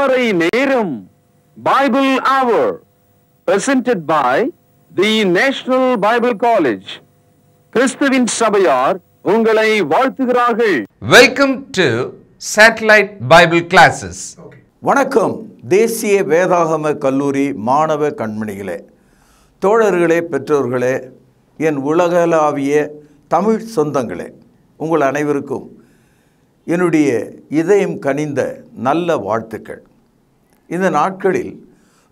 திருமறை நேரம் Bible Hour presented by the National Bible College. கிறிஸ்துவின் சபையார் உங்களை வாழ்த்துகிறார்கள். Welcome to Satellite Bible Classes. வணக்கம் தேசிய வேதாகம கல்லூரி மாணவ கண்மணிகளே, தோழர்களே, பெற்றோர்களே, என் உலகளாவிய தமிழ் சொந்தங்களே, உங்கள் அனைவருக்கும் என்னுடைய இதயம் கனிந்த நல்ல வாழ்த்துக்கள். இந்த நாட்களில்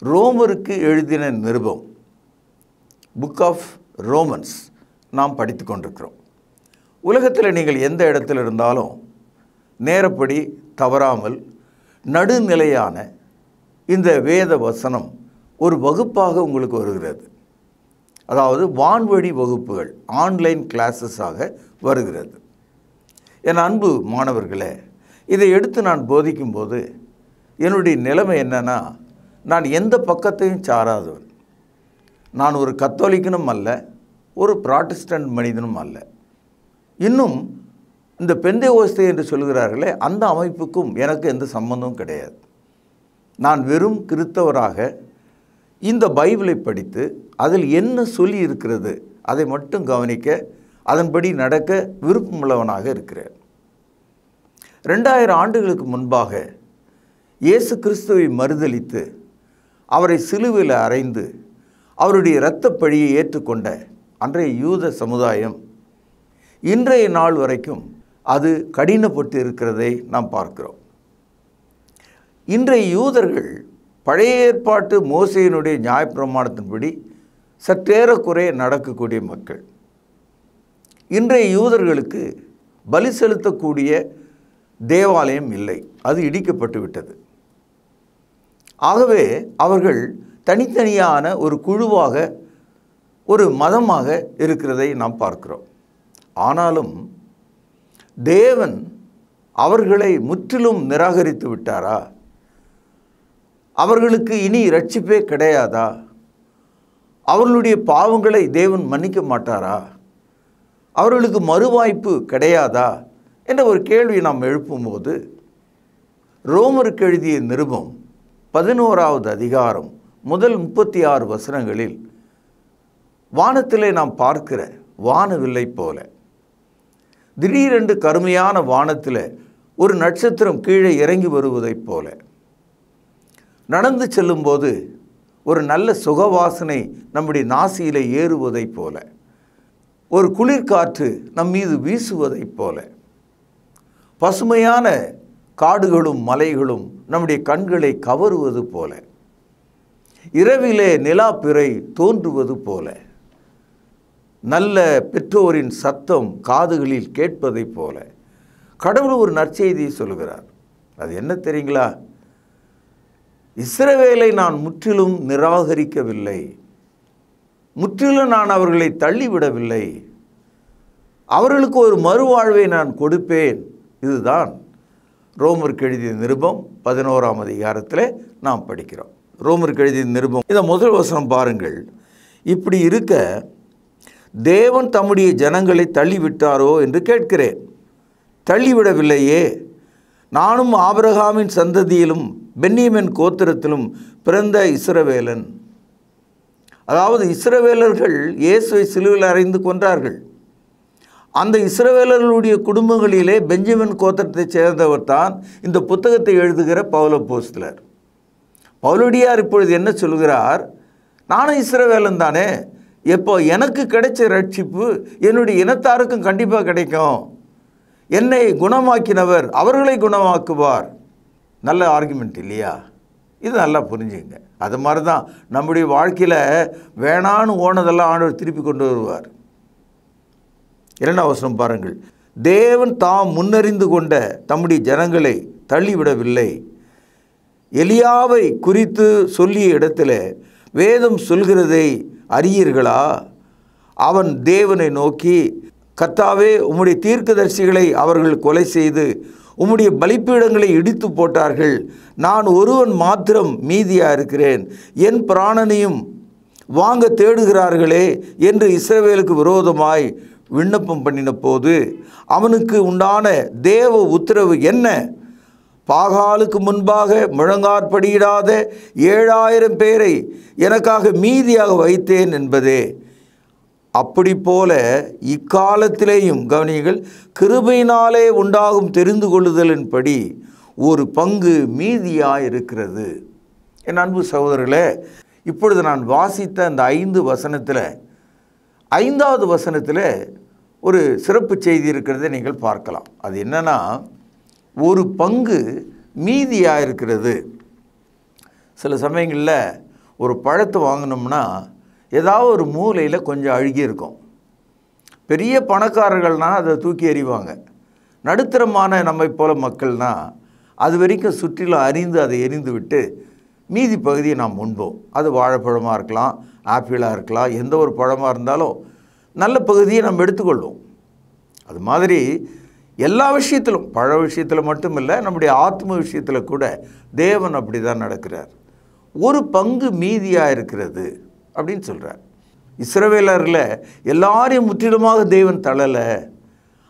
ரோமருக்கு எழுதின நிருபம், புக் ஆஃப் ரோமன்ஸ் நாம் படித்து கொண்டிருக்கிறோம். உலகத்தில் நீங்கள் எந்த இடத்துல இருந்தாலும் நேரப்படி தவறாமல் நடுநிலையான இந்த வேத வசனம் ஒரு வகுப்பாக உங்களுக்கு வருகிறது. அதாவது வான்வழி வகுப்புகள், ஆன்லைன் கிளாஸஸாக வருகிறது. என் அன்பு மாணவர்களே, இதை எடுத்து நான் போதிக்கும்போது என்னுடைய நிலைமை என்னன்னா, நான் எந்த பக்கத்தையும் சாராதவன். நான் ஒரு கத்தோலிக்கனும் அல்ல, ஒரு புராட்டஸ்டன்ட் மனிதனும் அல்ல. இன்னும் இந்த பெந்தேகோஸ்தே என்று சொல்கிறார்களே, அந்த அமைப்புக்கும் எனக்கு எந்த சம்பந்தமும் கிடையாது. நான் வெறும் கிறிஸ்தவராக இந்த பைபிளை படித்து அதில் என்ன சொல்லி இருக்கிறது அதை மட்டும் கவனிக்க, அதன்படி நடக்க விருப்பமுள்ளவனாக இருக்கிறேன். 2000 ஆண்டுகளுக்கு முன்பாக இயேசு கிறிஸ்துவை மறுதலித்து அவரை சிலுவையில் அறைந்து அவருடைய இரத்தப் பழியை ஏற்றுக்கொண்ட அன்றைய யூத சமுதாயம் இன்றைய நாள் வரைக்கும் அது கடினப்பட்டு இருக்கிறதை நாம் பார்க்கிறோம். இன்றைய யூதர்கள் பழைய ஏற்பாட்டு மோசேயினுடைய நியாயப்பிரமாணத்தின்படி சற்றேறக்குறைய நடக்கக்கூடிய மக்கள். இன்றைய யூதர்களுக்கு பலி செலுத்தக்கூடிய தேவாலயம் இல்லை, அது இடிக்கப்பட்டு விட்டது. ஆகவே அவர்கள் தனித்தனியான ஒரு குழுவாக, ஒரு மதமாக இருக்கிறதை நாம் பார்க்கிறோம். ஆனாலும் தேவன் அவர்களை முற்றிலும் நிராகரித்து விட்டாரா? அவர்களுக்கு இனி இரட்சிப்பே கிடையாதா? அவர்களுடைய பாவங்களை தேவன் மன்னிக்க மாட்டாரா? அவர்களுக்கு மறுவாய்ப்பு கிடையாதா என்ற ஒரு கேள்வியை நாம் எழுப்பும்போது, ரோமருக்கு எழுதிய நிருபம் 11வது அதிகாரம் முதல் 36 வசனங்களில் வானத்திலே நாம் பார்க்கிற வானவில்லை போல, திடீரென்று கருமையான வானத்தில் ஒரு நட்சத்திரம் கீழே இறங்கி வருவதைப் போல, நடந்து செல்லும்போது ஒரு நல்ல சுகவாசனை நம்முடைய நாசியிலே ஏறுவதைப் போல, ஒரு குளிர்காற்று நம் மீது வீசுவதைப் போல, பசுமையான காடுகளும் மலைகளும் நம்முடைய கண்களை கவருவது போல, இரவிலே நிலாப்பிறை தோன்றுவது போல, நல்ல பெற்றோரின் சத்தம் காதுகளில் கேட்பதைப் போல கடவுள் ஒரு நற்செய்தியை சொல்கிறார். அது என்ன தெரியுங்களா? இஸ்ரவேலை நான் முற்றிலும் நிராகரிக்கவில்லை, முற்றிலும் நான் அவர்களை தள்ளிவிடவில்லை, அவர்களுக்கு ஒரு மறுவாழ்வை நான் கொடுப்பேன். இதுதான் ரோமருக்கு எழுதிய நிருபம் 11ஆம் அதிகாரத்தில் நாம் படிக்கிறோம். ரோமருக்கு எழுதிய நிருபம் இந்த முதல் வசனம் பாருங்கள். இப்படி இருக்க தேவன் தம்முடைய ஜனங்களை தள்ளிவிட்டாரோ என்று கேட்கிறேன். தள்ளிவிடவில்லையே, நானும் ஆபிரகாமின் சந்ததியிலும் பென்யமீன் கோத்திரத்திலும் பிறந்த இஸ்ரவேலன். அதாவது இஸ்ரவேலர்கள் இயேசுவை சிலுவையில் அறைந்து கொன்றார்கள். அந்த இஸ்ரவேலர்களுடைய குடும்பங்களிலே பெஞ்சமின் கோத்திரத்தைச் சேர்ந்தவர் தான் இந்த புத்தகத்தை எழுதுகிற பவுல் அப்போஸ்தலர். பவுலடியார் இப்பொழுது என்ன சொல்கிறார்? நானும் இஸ்ரவேலன் தானே, எப்போ எனக்கு கிடைச்ச ரட்சிப்பு என்னுடைய இனத்தாருக்கும் கண்டிப்பாக கிடைக்கும். என்னை குணமாக்கினவர் அவர்களை குணமாக்குவார். நல்ல ஆர்குமெண்ட் இல்லையா? இது நல்லா புரிஞ்சுங்க. அது மாதிரி தான் நம்முடைய வாழ்க்கையில் வேணான்னு ஓனதெல்லாம் ஆண்டவர் திருப்பி கொண்டு வருவார். 2ஆம் வசனம் பாருங்கள். தேவன் தாம் முன்னறிந்து கொண்ட தம்முடைய ஜனங்களை தள்ளிவிடவில்லை. எலியாவை குறித்து சொல்லிய இடத்துல வேதம் சொல்கிறதை அறியீர்களா? அவன் தேவனை நோக்கி, கர்த்தாவே, உம்முடைய தீர்க்கதரிசிகளை அவர்கள் கொலை செய்து உம்முடைய பலிப்பீடங்களை இடித்து போட்டார்கள். நான் ஒருவன் மாத்திரம் மீதியாக இருக்கிறேன், என் பிராணனையும் வாங்க தேடுகிறார்களே என்று இஸ்ரவேலுக்கு விரோதமாய் விண்ணப்பம் பண்ணின போது அவனுக்கு உண்டான தேவ உத்தரவு என்ன? பாகாலுக்கு முன்பாக முழங்காற்படியிடாத 7000 பேரை எனக்காக மீதியாக வைத்தேன் என்பதே. அப்படி போல இக்காலத்திலேயும் கவனியுங்கள், கிருபையினாலே உண்டாகும் தெரிந்து கொள்ளுதலின்படி ஒரு பங்கு மீதியாக இருக்கிறது. என் அன்பு சகோதரர்களே, இப்பொழுது நான் வாசித்த அந்த 5 வசனத்தில் 5வது வசனத்தில் ஒரு சிறப்பு செய்தி இருக்கிறதை நீங்கள் பார்க்கலாம். அது என்னன்னா, ஒரு பங்கு மீதியாக இருக்கிறது. சில சமயங்களில் ஒரு பழத்தை வாங்கினோம்னா ஏதாவது ஒரு மூலையில் கொஞ்சம் அழுகி இருக்கும். பெரிய பணக்காரர்கள்னால் அதை தூக்கி எறிவாங்க. நடுத்தரமான நம்மை போல மக்கள்னால் அது வரைக்கும் சுற்றிலும் அறிந்து அதை எரிந்து விட்டு மீதி பகுதியை நாம் உண்போம். அது வாழைப்பழமாக இருக்கலாம், ஆப்பிளாக இருக்கலாம், எந்த ஒரு பழமாக இருந்தாலும் நல்ல பகுதியை நம்ம எடுத்துக்கொள்வோம். அது மாதிரி எல்லா விஷயத்திலும், பழ விஷயத்தில் மட்டும் இல்லை, நம்முடைய ஆத்ம விஷயத்தில் கூட தேவன் அப்படி தான் நடக்கிறார். ஒரு பங்கு மீதியாக இருக்கிறது அப்படின்னு சொல்கிறார். இஸ்ரவேலரில் எல்லாரையும் முற்றிலுமாக தேவன் தள்ளலை,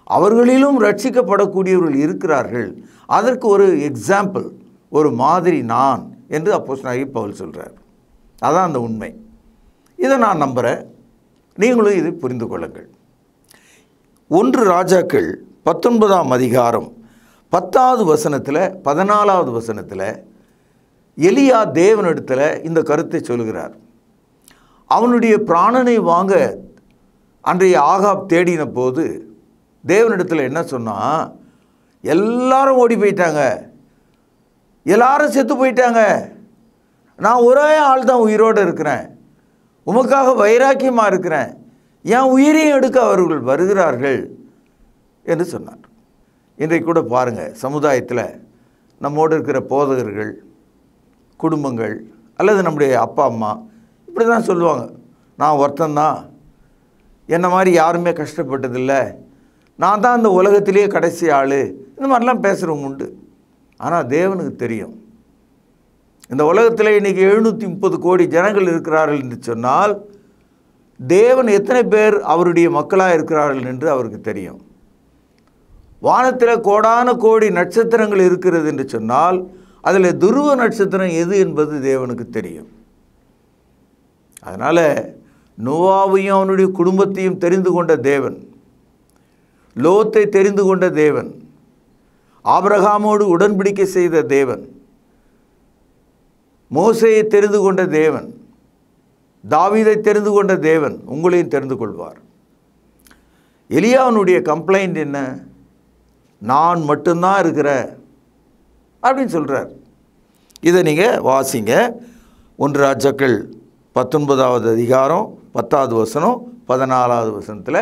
அவர்களிலும் ரட்சிக்கப்படக்கூடியவர்கள் இருக்கிறார்கள். அதற்கு ஒரு எக்ஸாம்பிள், ஒரு மாதிரி நான் என்று அப்போஸ்தலனாகிய பவுல் சொல்கிறார். அதான் அந்த உண்மை. இதை நான் நம்புகிறேன், நீங்களும் இதை புரிந்து கொள்ளுங்கள். 1 ராஜாக்கள் 19ஆம் அதிகாரம் 10வது வசனத்தில் 14வது வசனத்தில் எலியா தேவனிடத்தில் இந்த கருத்தை சொல்கிறார். அவனுடைய பிராணனை வாங்க அன்றைய ஆகாப் தேடின போது தேவனிடத்தில் என்ன சொன்னால், எல்லாரும் ஓடி போயிட்டாங்க, எல்லாரும் செத்து போயிட்டாங்க, நான் ஒரே ஆள் தான் உயிரோடு இருக்கிறேன், உமக்காக வைராக்கியமாக இருக்கிறேன், என் உயிரையும் எடுக்க அவர்கள் வருகிறார்கள் என்று சொன்னார். இன்றைக்கு கூட பாருங்கள், சமுதாயத்தில் நம்மோடு இருக்கிற போதகர்கள், குடும்பங்கள் அல்லது நம்முடைய அப்பா அம்மா இப்படி தான் சொல்லுவாங்க, நான் ஒருத்தந்தான், என்ன மாதிரி யாருமே கஷ்டப்பட்டதில்லை, நான் தான் இந்த உலகத்திலேயே கடைசி ஆள், இந்த மாதிரிலாம் பேசுகிறவங்க உண்டு. ஆனால் தேவனுக்கு தெரியும், இந்த உலகத்தில் இன்றைக்கி 730 கோடி ஜனங்கள் இருக்கிறார்கள் என்று சொன்னால் தேவன் எத்தனை பேர் அவருடைய மக்களாக இருக்கிறார்கள் என்று அவருக்கு தெரியும். வானத்தில் கோடான கோடி நட்சத்திரங்கள் இருக்கிறது என்று சொன்னால் அதில் துருவ நட்சத்திரம் எது என்பது தேவனுக்கு தெரியும். அதனால் நோவாவையும் அவனுடைய குடும்பத்தையும் தெரிந்து கொண்ட தேவன், லோத்தை தெரிந்து கொண்ட தேவன், ஆபிரகாமோடு உடன்படிக்கை செய்த தேவன், மோசேயை தெரிந்து கொண்ட தேவன், தாவீதை தெரிந்து கொண்ட தேவன் உங்களையும் தெரிந்து கொள்வார். எலியாவினுடைய கம்ப்ளைண்ட் என்ன? நான் மட்டும்தான் இருக்கிறேன் அப்படின்னு சொல்கிறார். இதை நீங்கள் வாசிங்க. 1 ராஜாக்கள் 19வது அதிகாரம் 10வது வசனம் 14வது வசனத்தில்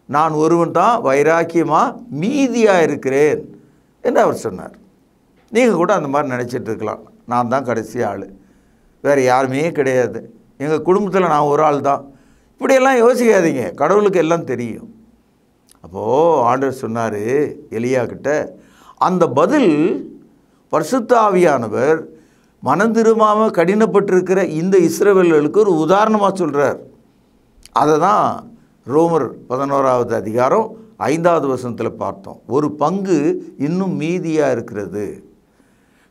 நான் ஒருவன் தான் வைராக்கியமாக மீதியாக இருக்கிறேன் என்று அவர் சொன்னார். நீங்கள் கூட அந்த மாதிரி நினச்சிட்டு இருக்கலாம், நான் தான் கடைசி ஆள், வேறு யாருமே கிடையாது, எங்கள் குடும்பத்தில் நான் ஒரு ஆள் தான், இப்படியெல்லாம் யோசிக்காதீங்க, கடவுளுக்கு எல்லாம் தெரியும். அப்போது ஆண்டவர் சொன்னார் எலியா கிட்ட, அந்த பதில் பரிசுத்த ஆவியானவர் மனம் திரும்பாமல் கடினப்பட்டிருக்கிற இந்த இஸ்ரவேலர்களுக்கு ஒரு உதாரணமாக சொல்கிறார். அதை தான் ரோமர் 11வது அதிகாரம் 5வது வசனத்தில் பார்த்தோம். ஒரு பங்கு இன்னும் மீதியாக இருக்கிறது,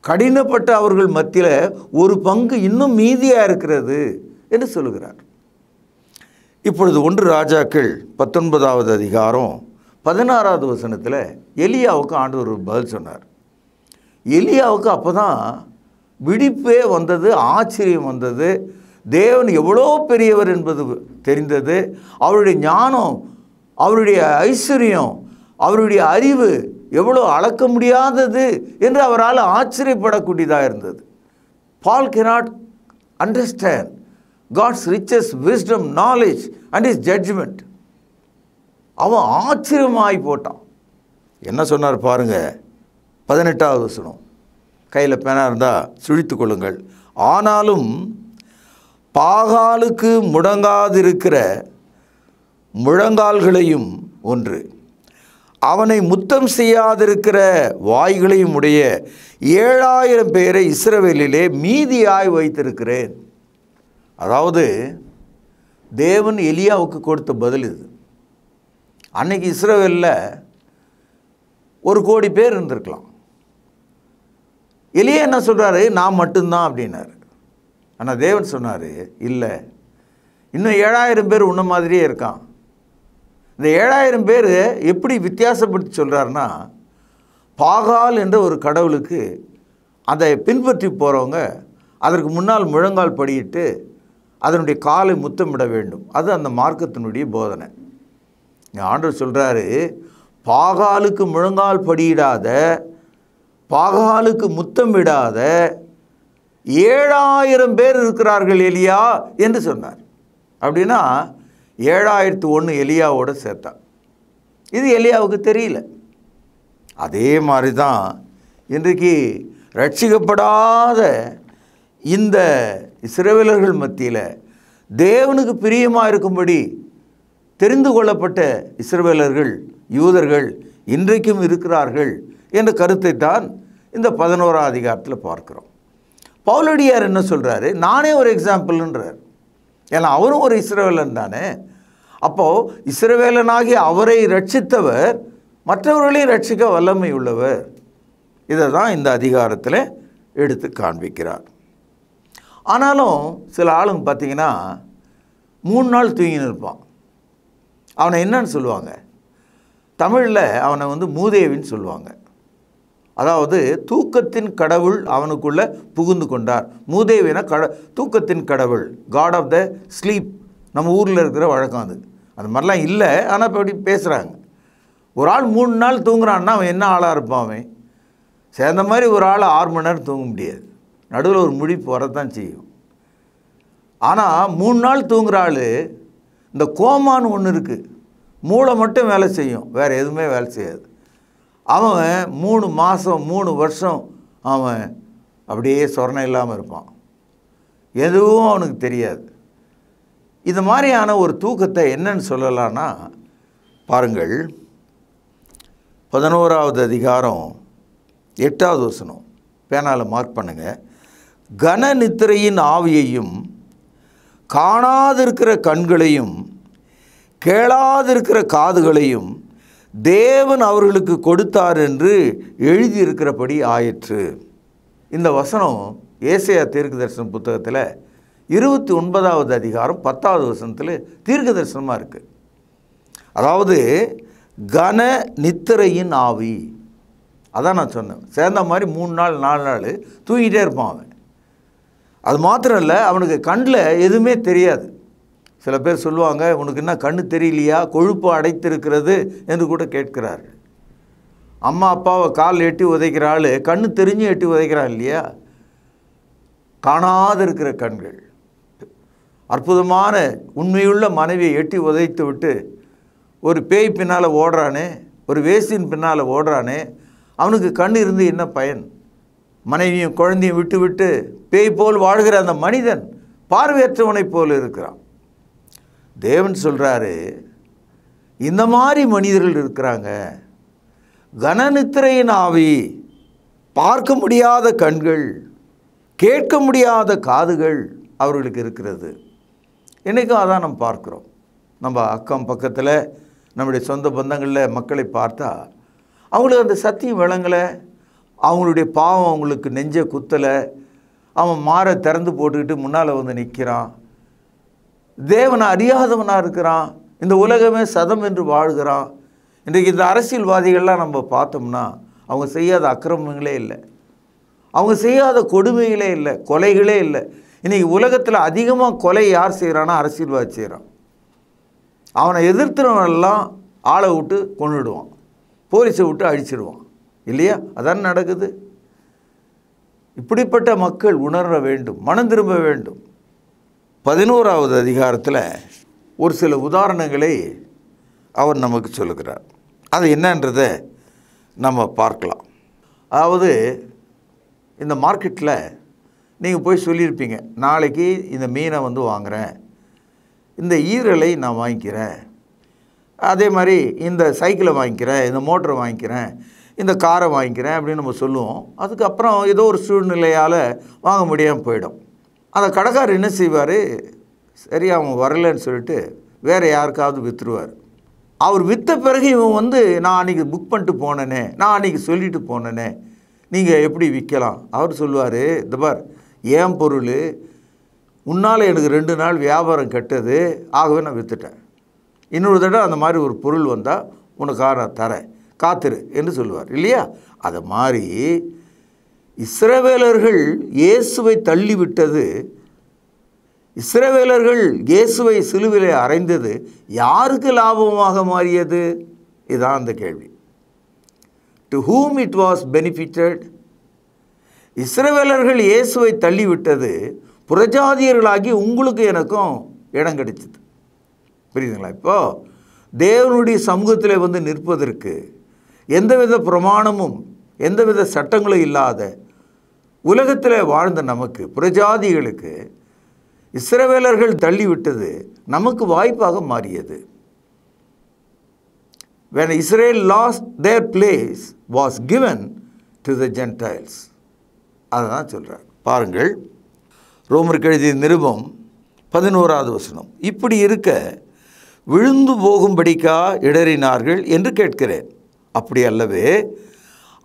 கடினப்பட்ட அவர்கள் மத்தியில் ஒரு பங்கு இன்னும் மீதியாக இருக்கிறது என்று சொல்லுகிறார். இப்பொழுது 1 ராஜாக்கள் 19வது அதிகாரம் 16வது வசனத்தில் எலியாவுக்கு ஆண்டவர் ஒரு பதில் சொன்னார். எலியாவுக்கு அப்போ தான் விழிப்பே வந்தது, ஆச்சரியம் வந்தது, தேவன் எவ்வளோ பெரியவர் என்பது தெரிந்தது, அவருடைய ஞானம், அவருடைய ஐஸ்வர்யம், அவருடைய அறிவு எவ்வளோ அளக்க முடியாதது என்று அவரால் ஆச்சரியப்படக்கூடியதாக இருந்தது. Paul cannot understand God's riches, wisdom, knowledge and his judgment. அவன் ஆச்சரியமாகி போட்டான். என்ன சொன்னார் பாருங்க, 18வது வசனம், கையில் பேனா இருந்தால் சுழித்து கொள்ளுங்கள். ஆனாலும் பாகாலுக்கு முடங்காதிருக்கிற முழங்கால்களையும் ஒன்று, அவனை முத்தம் செய்யாதிருக்கிற வாய்களையும் உடைய 7000 பேரை இஸ்ரவேலிலே மீதியாய் வைத்திருக்கிறேன். அதாவது தேவன் எலியாவுக்கு கொடுத்த பதில் இது. அன்னைக்கு இஸ்ரவேலில் 1 கோடி பேர் இருந்திருக்கலாம், எலியா என்ன சொல்கிறாரு, நான் மட்டும்தான் அப்படின்னாரு. ஆனால் தேவன் சொன்னார், இல்லை, இன்னும் 7000 பேர் உன்ன மாதிரியே இருக்கான். இந்த 7000 பேர் எப்படி வித்தியாசப்படுத்தி சொல்கிறாருன்னா, பாகால் என்ற ஒரு கடவுளுக்கு அதை பின்பற்றி போகிறவங்க அதற்கு முன்னால் முழங்கால் படியிட்டு அதனுடைய காலை முத்தமிட வேண்டும். அது அந்த மார்க்கத்தினுடைய போதனை. ஆண்டவர் சொல்கிறாரு, பாகாலுக்கு முழங்கால் படியிடாத, பாகாலுக்கு முத்தமிடாத 7000 பேர் இருக்கிறார்கள் எலியா என்று சொன்னார். அப்படின்னா 7001 எலியாவோடு சேர்த்தான். இது எலியாவுக்கு தெரியல. அதே மாதிரி தான் இன்றைக்கு ரட்சிக்கப்படாத இந்த இஸ்ரவேலர்கள் மத்தியில் தேவனுக்கு பிரியமாக இருக்கும்படி தெரிந்து கொள்ளப்பட்ட இஸ்ரவேலர்கள், யூதர்கள் இன்றைக்கும் இருக்கிறார்கள் என்ற கருத்தை தான் இந்த 11ஆம் அதிகாரத்தில் பார்க்கிறோம். பவுலடியார் என்ன சொல்கிறாரு, நானே ஒரு எக்ஸாம்பிள்ன்றார். ஏன்னா அவரும் ஒரு இஸ்ரவேலன் தானே. அப்போது இஸ்ரவேலனாகி அவரை ரட்சித்தவர் மற்றவர்களையும் ரட்சிக்க வல்லமை உள்ளவர். இதை தான் இந்த அதிகாரத்தில் எடுத்து காண்பிக்கிறார். ஆனாலும் சில ஆளுங்க பார்த்திங்கன்னா 3 நாள் தூங்கின்னு இருப்பான். அவனை என்னன்னு சொல்லுவாங்க, தமிழில் அவனை மூதேவின்னு சொல்லுவாங்க. அதாவது தூக்கத்தின் கடவுள் அவனுக்குள்ளே புகுந்து கொண்டார். மூதேவினா தூக்கத்தின் கடவுள், காட் ஆஃப் த ஸ்லீப். நம்ம ஊரில் இருக்கிற வழக்கம் அது. அது மாதிரிலாம் இல்லை, ஆனால் இப்போ இப்படி பேசுகிறாங்க. ஒரு ஆள் 3 நாள் தூங்குறான்னா அவன் என்ன ஆளாக இருப்பான்? அவன் சேர்ந்த மாதிரி ஒரு ஆள் 6 மணி நேரம் தூங்க முடியாது. நடுவில் ஒரு முழிப்பு வரத்தான் செய்யும். ஆனால் 3 நாள் தூங்குற ஆள், இந்த கோமான்னு ஒன்று இருக்குது, மூளை மட்டும் வேலை செய்யும், வேறு எதுவுமே வேலை செய்யாது. அவன் 3 மாதம் 3 வருஷம் அவன் அப்படியே சொரணை இல்லாமல் இருப்பான், எதுவும் அவனுக்கு தெரியாது. இது மாதிரியான ஒரு தூக்கத்தை என்னன்னு சொல்லலான்னா, பாருங்கள் 11ஆவது அதிகாரம் 8வது வசனம், பேனால மார்க் பண்ணுங்க. கன நித்திரையின் ஆவியையும் காணாதிருக்கிற கண்களையும் கேளாதிருக்கிற காதுகளையும் தேவன் அவர்களுக்கு கொடுத்தார் என்று எழுதியிருக்கிறபடி ஆயிற்று. இந்த வசனம் ஏசாயா தீர்க்கதரிசன புத்தகத்தில் 29வது அதிகாரம் 10வது வசனத்தில் தீர்க்க தரிசனமாக இருக்குது. அதாவது கன நித்திரையின் ஆவி, அதான் நான் சொன்னேன். சேர்ந்த மாதிரி 3 நாள் 4 நாள் தூங்கிட்டே இருப்பான் அவன். அது மாத்திரம் இல்லை, அவனுக்கு கண்ணில் எதுவுமே தெரியாது. சில பேர் சொல்லுவாங்க, உனக்கு என்ன கண்ணு தெரியலையா, கொழுப்பு அடைத்திருக்கிறது என்று கூட கேட்கிறார்கள். அம்மா அப்பாவை கால் எட்டி உதைக்கிற ஆள் கண்ணு தெரிஞ்சு எட்டி உதைக்கிறாள் இல்லையா? காணாது இருக்கிற கண்கள். அற்புதமான உண்மையுள்ள மனைவியை எட்டி உதைத்து விட்டு ஒரு பேய் பின்னால் ஓடுறானே, ஒரு வேசின் பின்னால் ஓடுறானே, அவனுக்கு கண் இருந்து என்ன பயன்? மனைவியும் குழந்தையும் விட்டு விட்டு பேய் போல் வாழ்கிற அந்த மனிதன் பார்வையற்றவனைப் போல் இருக்கிறான். தேவன் சொல்கிறாரு, இந்த மாதிரி மனிதர்கள் இருக்கிறாங்க. கனநித்திரையின் ஆவி, பார்க்க முடியாத கண்கள், கேட்க முடியாத காதுகள் அவர்களுக்கு இருக்கிறது. இன்றைக்கும் அதான் நம்ம பார்க்குறோம். நம்ம அக்கம் பக்கத்தில் நம்முடைய சொந்த பந்தங்களில் மக்களை பார்த்தா அவங்களுக்கு அந்த சத்தியம் விளங்கலை, அவங்களுடைய பாவம் அவங்களுக்கு நெஞ்ச குத்தலை, அவன் மாற திறந்து போட்டுக்கிட்டு முன்னால் நிற்கிறான், தேவனை அறியாதவனாக இருக்கிறான், இந்த உலகமே சதம் என்று வாழ்கிறான். இன்றைக்கு இந்த அரசியல்வாதிகள்லாம் நம்ம பார்த்தோம்னா அவங்க செய்யாத அக்கிரமங்களே இல்லை, அவங்க செய்யாத கொடுமைகளே இல்லை, கொலைகளே இல்லை. இன்றைக்கி உலகத்தில் அதிகமாக கொலை யார் செய்கிறான்னா அரசியல்வாதி செய்கிறான். அவனை எதிர்த்துறவனெல்லாம் ஆளை விட்டு கொண்டுடுவான், போலீஸை விட்டு அழிச்சிடுவான் இல்லையா? அதான் நடக்குது. இப்படிப்பட்ட மக்கள் உணர வேண்டும், மனம் திரும்ப வேண்டும். 11ஆவது அதிகாரத்தில் ஒரு சில உதாரணங்களை அவர் நமக்கு சொல்லுகிறார். அது என்னன்றதை நம்ம பார்க்கலாம். அதாவது இந்த மார்க்கெட்டில் நீங்கள் போய் சொல்லியிருப்பீங்க, நாளைக்கு இந்த மீனை வாங்குகிறேன், இந்த ஈரலை நான் வாங்கிக்கிறேன், அதே மாதிரி இந்த சைக்கிளை வாங்கிக்கிறேன், இந்த மோட்டரை வாங்கிக்கிறேன், இந்த காரை வாங்கிக்கிறேன் அப்படின்னு நம்ம சொல்லுவோம். அதுக்கப்புறம் ஏதோ ஒரு சூழ்நிலையால் வாங்க முடியாமல் போயிடும். அந்த கடைக்காரர் என்ன செய்வார், சரி அவன் வரலன்னு சொல்லிட்டு வேறு யாருக்காவது விற்றுருவார். அவர் விற்ற பிறகு இவன் நான் அன்றைக்கி புக் பண்ணிட்டு போனேனே, நான் அன்றைக்கி சொல்லிட்டு போனேனே, நீங்கள் எப்படி விற்கலாம்? அவர் சொல்லுவார், இந்த பார், ஏன் பொருள், உன்னால் எனக்கு 2 நாள் வியாபாரம் கெட்டது, ஆகவே நான் விற்றுட்டேன். இன்னொரு தடவை அந்த மாதிரி ஒரு பொருள் வந்தால் உனக்காக நான் தரேன், காத்திரு என்று சொல்லுவார் இல்லையா? அது மாதிரி இஸ்ரவேலர்கள் இயேசுவை தள்ளிவிட்டது, இஸ்ரவேலர்கள் இயேசுவை சிலுவிலே அறைந்தது யாருக்கு லாபமாக மாறியது? இதுதான் அந்த கேள்வி. To whom it was benefited? இஸ்ரவேலர்கள் இயேசுவை தள்ளிவிட்டது புறஜாதியர்களாகி உங்களுக்கு எனக்கும் இடம் கிடைச்சது. புரியுதுங்களா? இப்போது தேவனுடைய சமூகத்தில் வந்து நிற்பதற்கு எந்தவித பிரமாணமும் எந்தவித சட்டங்களும் இல்லாத உலகத்தில் வாழ்ந்த நமக்கு, புறஜாதிகளுக்கு இஸ்ரவேலர்கள் தள்ளிவிட்டது நமக்கு வாய்ப்பாக மாறியது. When Israel lost their place was given to the Gentiles. அதுதான் சொல்கிறார். பாருங்கள், ரோமருக்கு எழுதிய நிருபம் 11வது வசனம். இப்படி இருக்க விழுந்து போகும்படிக்கா இடறினார்கள் என்று கேட்கிறேன். அப்படி அல்லவே,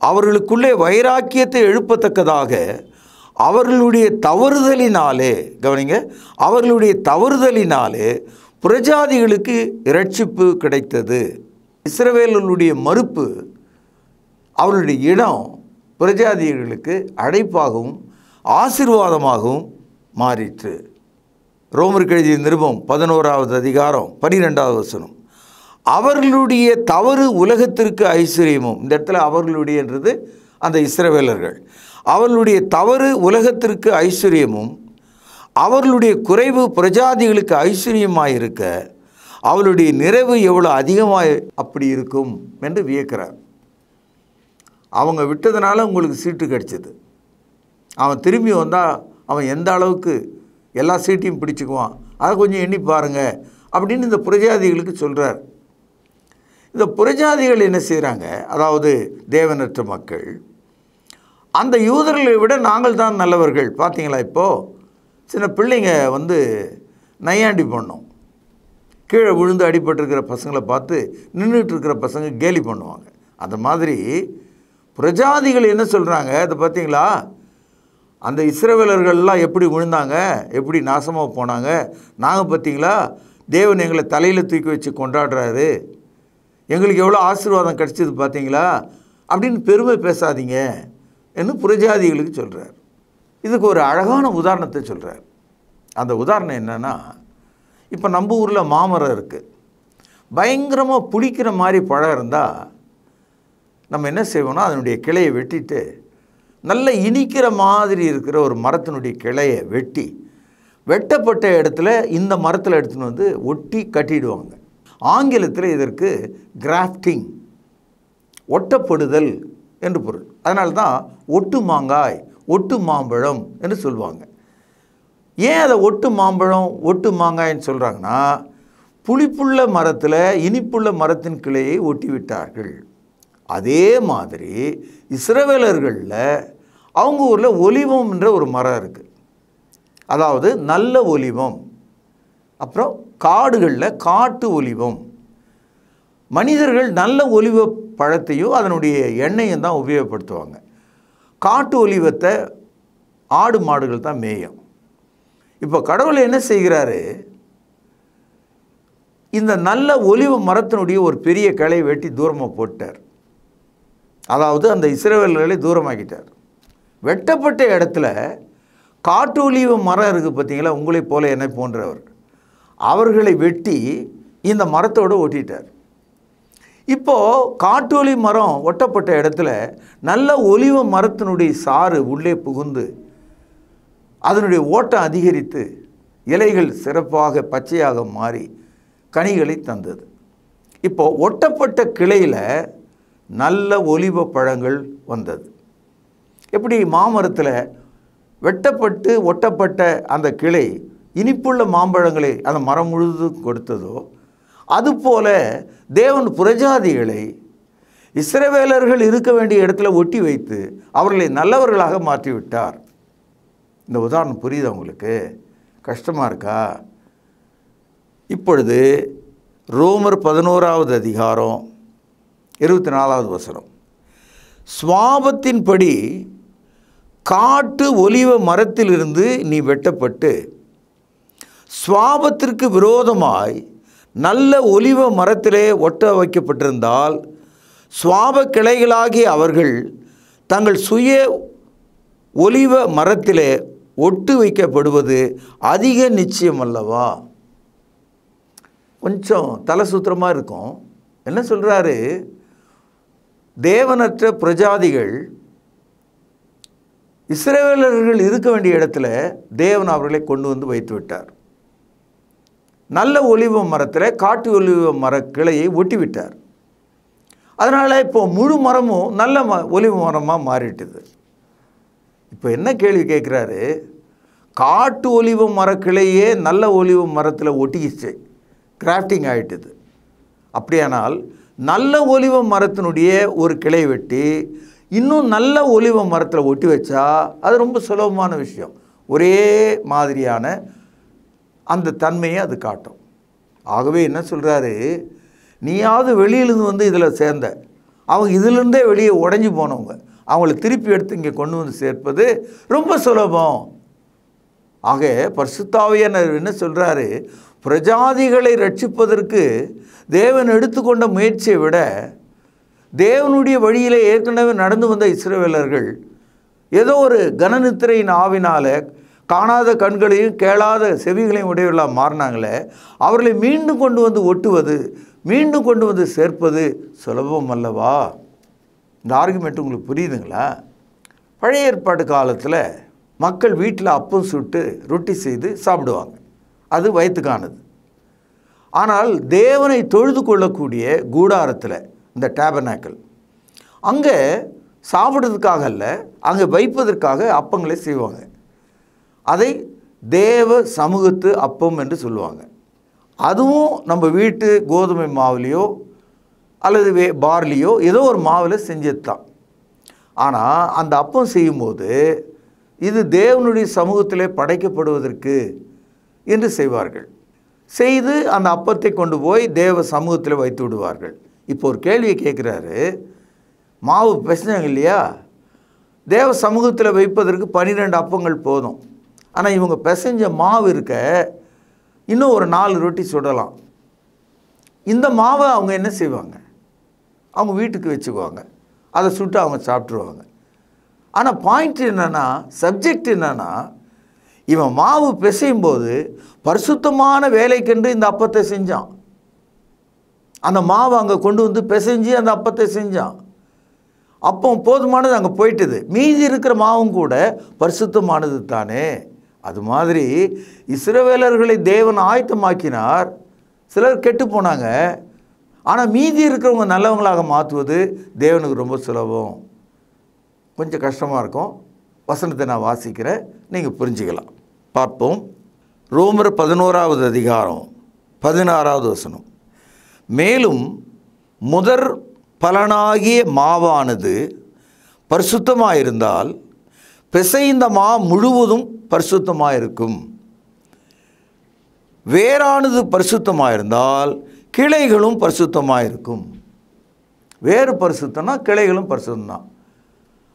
அவர்களுக்குள்ளே வைராக்கியத்தை எழுப்பத்தக்கதாக அவர்களுடைய தவறுதலினாலே, கவனிங்க, அவர்களுடைய தவறுதலினாலே புறஜாதிகளுக்கு இரட்சிப்பு கிடைத்தது. இஸ்ரவேலர்களுடைய மறுப்பு அவர்களுடைய இடம் புறஜாதிகளுக்கு அடைப்பாகவும் ஆசீர்வாதமாகவும் மாறிற்று. ரோமருக்கு எழுதிய நிருபம் 11வது அதிகாரம் 12வது வசனம். அவர்களுடைய தவறு உலகத்திற்கு ஐஸ்வர்யமும். இந்த இடத்துல அவர்களுடையன்றது அந்த இஸ்ரவேலர்கள். அவர்களுடைய தவறு உலகத்திற்கு ஐஸ்வர்யமும் அவர்களுடைய குறைவு புறஜாதிகளுக்கு ஐஸ்வர்யமாயிருக்க அவளுடைய நிறைவு எவ்வளோ அதிகமாக அப்படி இருக்கும் என்று வியக்கிறார். அவங்க விட்டதுனால உங்களுக்கு சீட்டு கிடச்சிது. அவன் திரும்பி வந்தால் அவன் எந்த அளவுக்கு எல்லா சீட்டையும் பிடிச்சிக்குவான், அதை கொஞ்சம் எண்ணி பாருங்கள் அப்படின்னு இந்த புறஜாதிகளுக்கு சொல்கிறார். இந்த புறஜாதிகள் என்ன செய்கிறாங்க? அதாவது தேவனற்ற மக்கள், அந்த யூதர்களை விட நாங்கள் தான் நல்லவர்கள். பார்த்தீங்களா, இப்போது சின்ன பிள்ளைங்க வந்து நையாண்டி பண்ணோம், கீழே விழுந்து அடிபட்டிருக்கிற பசங்களை பார்த்து நின்றுட்டு இருக்கிற பசங்க கேலி பண்ணுவாங்க. அந்த மாதிரி புறஜாதிகள் என்ன சொல்கிறாங்க? அதை பார்த்தீங்களா, அந்த இஸ்ரவேலர்கள்லாம் எப்படி விழுந்தாங்க, எப்படி நாசமாக போனாங்க, நாங்கள் பார்த்தீங்களா தேவன் எங்களை தலையில் தூக்கி வச்சு கொண்டாடுறாரு, எங்களுக்கு எவ்வளோ ஆசீர்வாதம் கிடச்சிது பார்த்தீங்களா அப்படின்னு பெருமை பேசாதீங்க என்று புறஜாதிகளுக்கு சொல்கிறார். இதுக்கு ஒரு அழகான உதாரணத்தை சொல்கிறார். அந்த உதாரணம் என்னென்னா, இப்போ நம்ம ஊரில் மாமரம் இருக்குது, பயங்கரமாக புளிக்கிற மாதிரி பழம் இருந்தால் நம்ம என்ன செய்வோம்னா அதனுடைய கிளையை வெட்டிட்டு நல்ல இனிக்கிற மாதிரி இருக்கிற ஒரு மரத்தினுடைய கிளையை வெட்டி வெட்டப்பட்ட இடத்துல இந்த மரத்தில் எடுத்துன்னு வந்து ஒட்டி கட்டிடுவாங்க. ஆங்கிலத்தில் இதற்கு கிராஃப்டிங், ஒட்டப்படுதல் என்று பொருள். அதனால தான் ஒட்டு மாங்காய், ஒட்டு மாம்பழம் என்று சொல்லுவாங்க. ஏன் அதை ஒட்டு மாம்பழம் ஒட்டு மாங்காய்ன்னு சொல்கிறாங்கன்னா, புளிப்புள்ள மரத்தில் இனிப்புள்ள மரத்தின் கிளையை ஒட்டி விட்டார்கள். அதே மாதிரி இஸ்ரவேலர்களில் அவங்க ஊரில் ஒலிவம் என்ற ஒரு மரம் இருக்குது, அதாவது நல்ல ஒலிவம். அப்புறம் காடுகளில் காட்டு ஒலிவம். மனிதர்கள் நல்ல ஒலிவ பழத்தையும் அதனுடைய எண்ணெயும் தான் உபயோகப்படுத்துவாங்க. காட்டு ஒலிவத்தை ஆடு மாடுகள் தான் மேயும். இப்போ கடவுள் என்ன செய்கிறாரு, இந்த நல்ல ஒலிவ மரத்தினுடைய ஒரு பெரிய கிளையை வெட்டி தூரமாக போட்டார். அதாவது அந்த இஸ்ரவேலர்களை தூரமாக்கிட்டார். வெட்டப்பட்ட இடத்துல காட்டு ஒலிவ மரம் இருக்குது பார்த்தீங்களா, உங்களை போல என்னை போன்றவர், அவர்களை வெட்டி இந்த மரத்தோடு ஒட்டிட்டார். இப்போது காட்டு ஒலி மரம் ஒட்டப்பட்ட இடத்துல நல்ல ஒலிவ மரத்தினுடைய சாறு உள்ளே புகுந்து அதனுடைய ஓட்டம் அதிகரித்து இலைகள் சிறப்பாக பச்சையாக மாறி கனிகளை தந்தது. இப்போது ஒட்டப்பட்ட கிளையில் நல்ல ஒலிவ பழங்கள் வந்தது. எப்படி மாமரத்தில் வெட்டப்பட்டு ஒட்டப்பட்ட அந்த கிளை இனிப்புள்ள மாம்பழங்களை அந்த மரம் முழுவதும் கொடுத்ததோ, அதுபோல தேவன் புறஜாதிகளை இஸ்ரவேலர்கள் இருக்க வேண்டிய இடத்துல ஒட்டி வைத்து அவர்களை நல்லவர்களாக மாற்றிவிட்டார். இந்த உதாரணம் புரியுதா உங்களுக்கு? கஷ்டமாக இருக்கா? இப்பொழுது ரோமர் 11வது அதிகாரம் 24வது வசனம். சுவாபத்தின்படி காட்டு ஒலிவ மரத்திலிருந்து நீ வெட்டப்பட்டு சுவாபத்திற்கு விரோதமாய் நல்ல ஒலிவ மரத்திலே ஒட்ட வைக்கப்பட்டிருந்தால் சுவாப கிளைகளாகிய அவர்கள் தங்கள் சுய ஒலிவ மரத்திலே ஒட்டு வைக்கப்படுவது அதிக நிச்சயம் அல்லவா? கொஞ்சம் தலை சுத்திரமாக இருக்கும். என்ன சொல்கிறாரு? தேவனற்ற பிரஜாதிகள் இஸ்ரவேலர்கள் இருக்க வேண்டிய இடத்துல தேவன் அவர்களை கொண்டு வந்து வைத்து விட்டார். நல்ல ஒலிவ மரத்தில் காட்டு ஒலிவ மர கிளையை ஒட்டி விட்டார். அதனால் இப்போ முழு மரமும் நல்ல ஒலிவ மரமாக மாறிட்டுது. இப்போ என்ன கேள்வி கேட்குறாரு? காட்டு ஒலிவ மரக்கிளையே நல்ல ஒலிவ மரத்தில் ஒட்டிக்கிச்சு, கிராஃப்டிங் ஆகிட்டுது. அப்படியானால் நல்ல ஒலிவ மரத்தினுடைய ஒரு கிளை வெட்டி இன்னும் நல்ல ஒலிவ மரத்தில் ஒட்டி வச்சா அது ரொம்ப சுலபமான விஷயம். ஒரே மாதிரியான அந்த தன்மையை அது காட்டும். ஆகவே என்ன சொல்கிறாரு? நீயாவது வெளியிலேருந்து வந்து இதில் சேர்ந்த, அவங்க இதிலிருந்தே வெளியே உடஞ்சி போனவங்க, அவங்கள திருப்பி எடுத்து இங்கே கொண்டு வந்து சேர்ப்பது ரொம்ப சுலபம். ஆக பரிசுத்தாவியானவர் என்ன சொல்கிறாரு? பிரஜாதிகளை ரட்சிப்பதற்கு தேவன் எடுத்துக்கொண்ட முயற்சியை விட தேவனுடைய வழியில் ஏற்கனவே நடந்து வந்த இஸ்ரவேலர்கள் ஏதோ ஒரு கனநித்திரையின் ஆவினால் காணாத கண்களையும் கேளாத செவிகளையும் உடையவர்களாக மாறினாங்களே, அவர்களை மீண்டும் கொண்டு வந்து ஒட்டுவது, மீண்டும் கொண்டு வந்து சேர்ப்பது சுலபம் அல்லவா? இந்த ஆர்குமெண்ட் உங்களுக்கு புரியுதுங்களா? பழைய ஏற்பாட்டு காலத்தில் மக்கள் வீட்டில் அப்பம் சுட்டு ரொட்டி செய்து சாப்பிடுவாங்க, அது வயிற்றுக்கானது. ஆனால் தேவனை தொழுது கொள்ளக்கூடிய கூடாரத்தில், இந்த டேபர்னாக்கிள், அங்கே சாப்பிட்றதுக்காக அல்ல, அங்கே வைப்பதற்காக அப்பங்களை செய்வாங்க. அதை தேவ சமூகத்து அப்பம் என்று சொல்லுவாங்க. அதுவும் நம்ம வீட்டு கோதுமை மாவுலேயோ அல்லது பார்லியோ ஏதோ ஒரு மாவில் செஞ்சது தான். ஆனால் அந்த அப்பம் செய்யும்போது இது தேவனுடைய சமூகத்திலே படைக்கப்படுவதற்கு என்று செய்வார்கள். செய்து அந்த அப்பத்தை கொண்டு போய் தேவ சமூகத்தில் வைத்து விடுவார்கள். இப்போ ஒரு கேள்வியை கேட்குறாரு. மாவு பிசைஞ்சாங்க இல்லையா, தேவ சமூகத்தில் வைப்பதற்கு 12 அப்பங்கள் போதும். ஆனால் இவங்க பிசைஞ்ச மாவு இருக்க இன்னும் ஒரு 4 ரொட்டி சுடலாம். இந்த மாவை அவங்க என்ன செய்வாங்க? அவங்க வீட்டுக்கு வச்சுக்குவாங்க, அதை சுட்டு அவங்க சாப்பிட்ருவாங்க. ஆனால் பாயிண்ட் என்னென்னா, சப்ஜெக்ட் என்னென்னா, இவன் மாவு பிசையும் போது பரிசுத்தமான வேலைக்கென்று இந்த அப்பத்தை செஞ்சான். அந்த மாவை அங்கே கொண்டு வந்து பிசைஞ்சு அந்த அப்பத்தை செஞ்சான். அப்போ போதுமானது அங்கே போயிட்டுது. மீதி இருக்கிற மாவும் கூட பரிசுத்தமானது தானே. அது மாதிரி இஸ்ரவேலர்களை தேவன் ஆயத்தமாக்கினார். சிலர் கெட்டு போனாங்க. ஆனால் மீதி இருக்கிறவங்க நல்லவங்களாக மாற்றுவது தேவனுக்கு ரொம்ப சுலபம். கொஞ்சம் கஷ்டமாக இருக்கும். வசனத்தை நான் வாசிக்கிறேன், நீங்கள் புரிஞ்சுக்கலாம். பார்ப்போம். ரோமர் 11வது அதிகாரம் 16வது வசனம். மேலும் முதற் பலனாகிய மாவானது பரிசுத்தமாயிருந்தால் பிசைந்த மா முழுவதும் பரிசுத்தமாயிருக்கும். வேறானது பரிசுத்தமாயிருந்தால் கிளைகளும் பரிசுத்தமாயிருக்கும். வேறு பரிசுத்தம்னா கிளைகளும் பரிசுத்தம்தான்.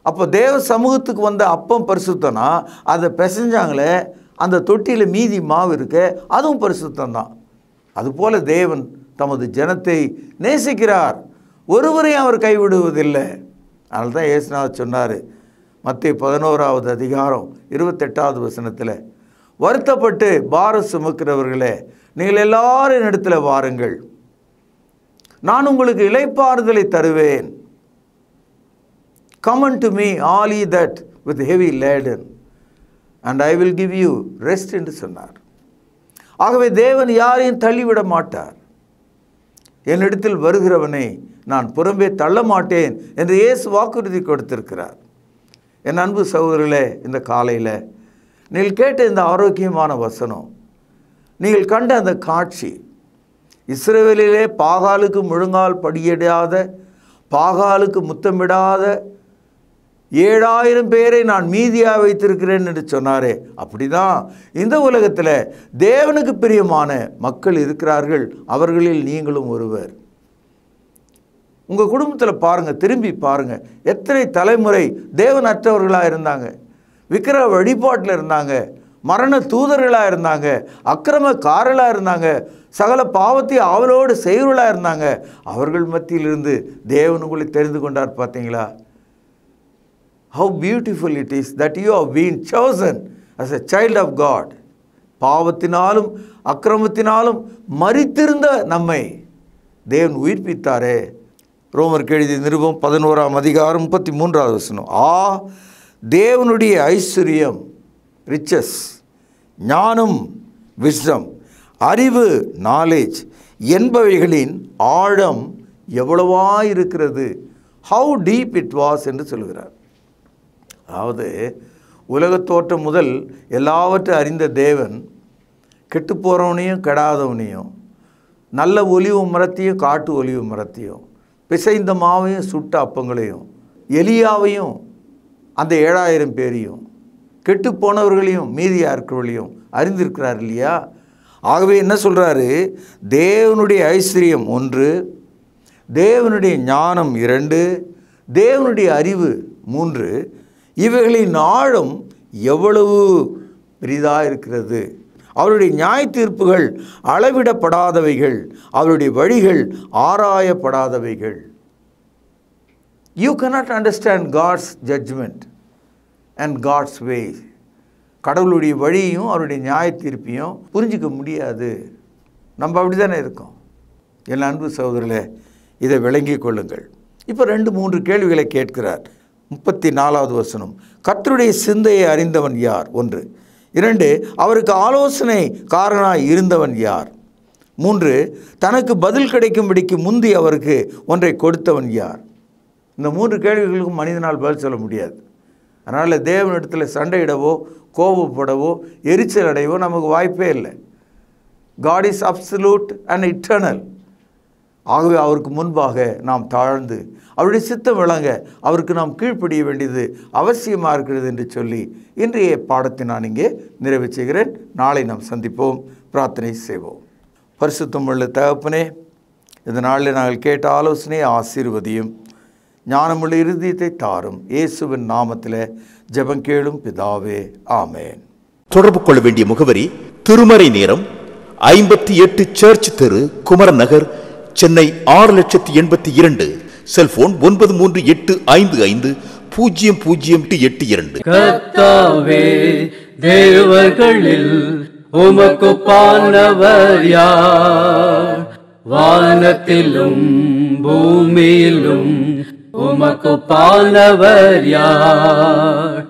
அப்போ தேவ சமூகத்துக்கு வந்த அப்பம் பரிசுத்தம்னா அதை பிசைஞ்சாங்களே அந்த தொட்டியில் மீதி மாவு இருக்க, அதுவும் பரிசுத்தம்தான். அதுபோல் தேவன் தமது ஜனத்தை நேசிக்கிறார், ஒருவரையும் அவர் கைவிடுவதில்லை. அதனால தான் இயேசுநாதர் சொன்னார், மத்தேயு 11வது அதிகாரம் 28வது வசனத்தில், வருத்தப்பட்டு பாரம் சுமக்கிறவர்களே நீங்கள் எல்லாரும் இடத்துல வாருங்கள், நான் உங்களுக்கு இளைப்பாறுதலை தருவேன். Come unto me all ye that with heavy laden and I will give you rest என்று சொன்னார். ஆகவே தேவன் யாரையும் தள்ளிவிட மாட்டார். என்னிடத்தில் வருகிறவனை நான் புறம்பே தள்ள மாட்டேன் என்று இயேசு வாக்குறுதி கொடுத்திருக்கிறார். என் அன்பு சகோதரர்களே, இந்த காலையில் நீங்கள் கேட்ட இந்த ஆரோக்கியமான வசனம், நீங்கள் கண்ட அந்த காட்சி, இஸ்ரவேலிலே பாகாலுக்கு முழங்கால் படியிடாத, பாகாலுக்கு முத்தமிடாத 7000 பேரை நான் மீதியாக வைத்திருக்கிறேன் என்று சொன்னாரே, அப்படிதான் இந்த உலகத்தில் தேவனுக்கு பிரியமான மக்கள் இருக்கிறார்கள். அவர்களில் நீங்களும் ஒருவர். உங்கள் குடும்பத்தில் பாருங்கள், திரும்பி பாருங்கள், எத்தனை தலைமுறை தேவனற்றவர்களாக இருந்தாங்க, விக்கிரக வழிபாட்டில் இருந்தாங்க, மரண தூதர்களாக இருந்தாங்க, அக்கிரமக்காரர்களாக இருந்தாங்க, சகல பாவத்தை ஆவலோடு செய்வர்களாக இருந்தாங்க. அவர்கள் மத்தியிலிருந்து தேவன் உங்களை தெரிந்து கொண்டார். பார்த்தீங்களா? How beautiful it is that you have been chosen as a child of God. பாவத்தினாலும் அக்கிரமத்தினாலும் மரித்திருந்த நம்மை தேவன் உயிர்ப்பித்தாரே. ரோமருக்கு எழுதிய நிருபம் 11ஆம் அதிகாரம் 33வது வசனம். தேவனுடைய ஐஸ்வர்யம், ரிச்சஸ், ஞானம், விஸ்டம், அறிவு, நாலேஜ் என்பவைகளின் ஆழம் எவ்வளவாயிருக்கிறது. ஹவு டீப் இட் வாஸ் என்று சொல்கிறார். அதாவது உலகத் தோற்றம் முதல் எல்லாவற்றையும் அறிந்த தேவன் கெட்டு போகிறவனையும் கெடாதவனையும், நல்ல ஒலிவு மரத்தையும் காட்டு ஒலிவு மரத்தையும், பிசைந்த மாவையும் சுட்ட அப்பங்களையும், எலியாவையும் அந்த 7000 பேரையும், கெட்டு போனவர்களையும் மீதியாக இருக்கிறவர்களையும் அறிந்திருக்கிறார் இல்லையா? ஆகவே என்ன சொல்கிறாரு? தேவனுடைய ஐஸ்வர்யம் 1, தேவனுடைய ஞானம் 2, தேவனுடைய அறிவு 3, இவைகளின் ஆழம் எவ்வளவு பெரிதாக இருக்கிறது. அவருடைய நியாய தீர்ப்புகள் அளவிடப்படாதவைகள், அவருடைய வழிகள் ஆராயப்படாதவைகள். You cannot understand God's judgment and God's ways. கடவுளுடைய வழியும் அவருடைய நியாய தீர்ப்பையும் புரிஞ்சிக்க முடியாது. நம்ம அப்படி தானே இருக்கோம். என் அன்பு சகோதரர்களே, இதை விளங்கி கொள்ளுங்கள். இப்போ 2-3 கேள்விகளை கேட்கிறார். 34வது வசனம். கர்த்தருடைய சிந்தையை அறிந்தவன் யார்? 1. 2. அவருக்கு ஆலோசனை காரணாய் இருந்தவன் யார்? 3. தனக்கு பதில் கிடைக்கும்படிக்கு முந்தி அவருக்கு ஒன்றை கொடுத்தவன் யார்? இந்த 3 கேள்விகளுக்கும் மனிதனால் பதில் சொல்ல முடியாது. அதனால் தேவனிடத்தில் சண்டையிடவோ, கோபப்படவோ, எரிச்சல் அடையவோ நமக்கு வாய்ப்பே இல்லை. God is absolute and eternal. ஆகவே அவருக்கு முன்பாக நாம் தாழ்ந்து அவருடைய சித்தம் விளங்க அவருக்கு நாம் கீழ்ப்படிய வேண்டியது அவசியமாக இருக்கிறது என்று சொல்லி இன்றைய பாடத்தை நான் இங்கே நிறைவு செய்கிறேன். நாளை நாம் சந்திப்போம். பிரார்த்தனை செய்வோம். பரிசுத்தமுள்ள தகப்பனே, இந்த நாளில் நாங்கள் கேட்ட ஆலோசனையை ஆசீர்வதியும், ஞானமுள்ள இருதயத்தை தாரும். இயேசுவின் நாமத்தில் ஜெபம் கேளும் பிதாவே, ஆமேன். தொடர்பு கொள்ள வேண்டிய முகவரி: திருமறை நேரம், 58 சர்ச் தெரு, குமரன் நகர், சென்னை 6,82,000. செல்போன் 9385500882. கர்த்தாவே, தேவர்களில் உமக்குப்பானவர் யார்? வானத்திலும் பூமியிலும் உமக்குப்பானவர் யார்?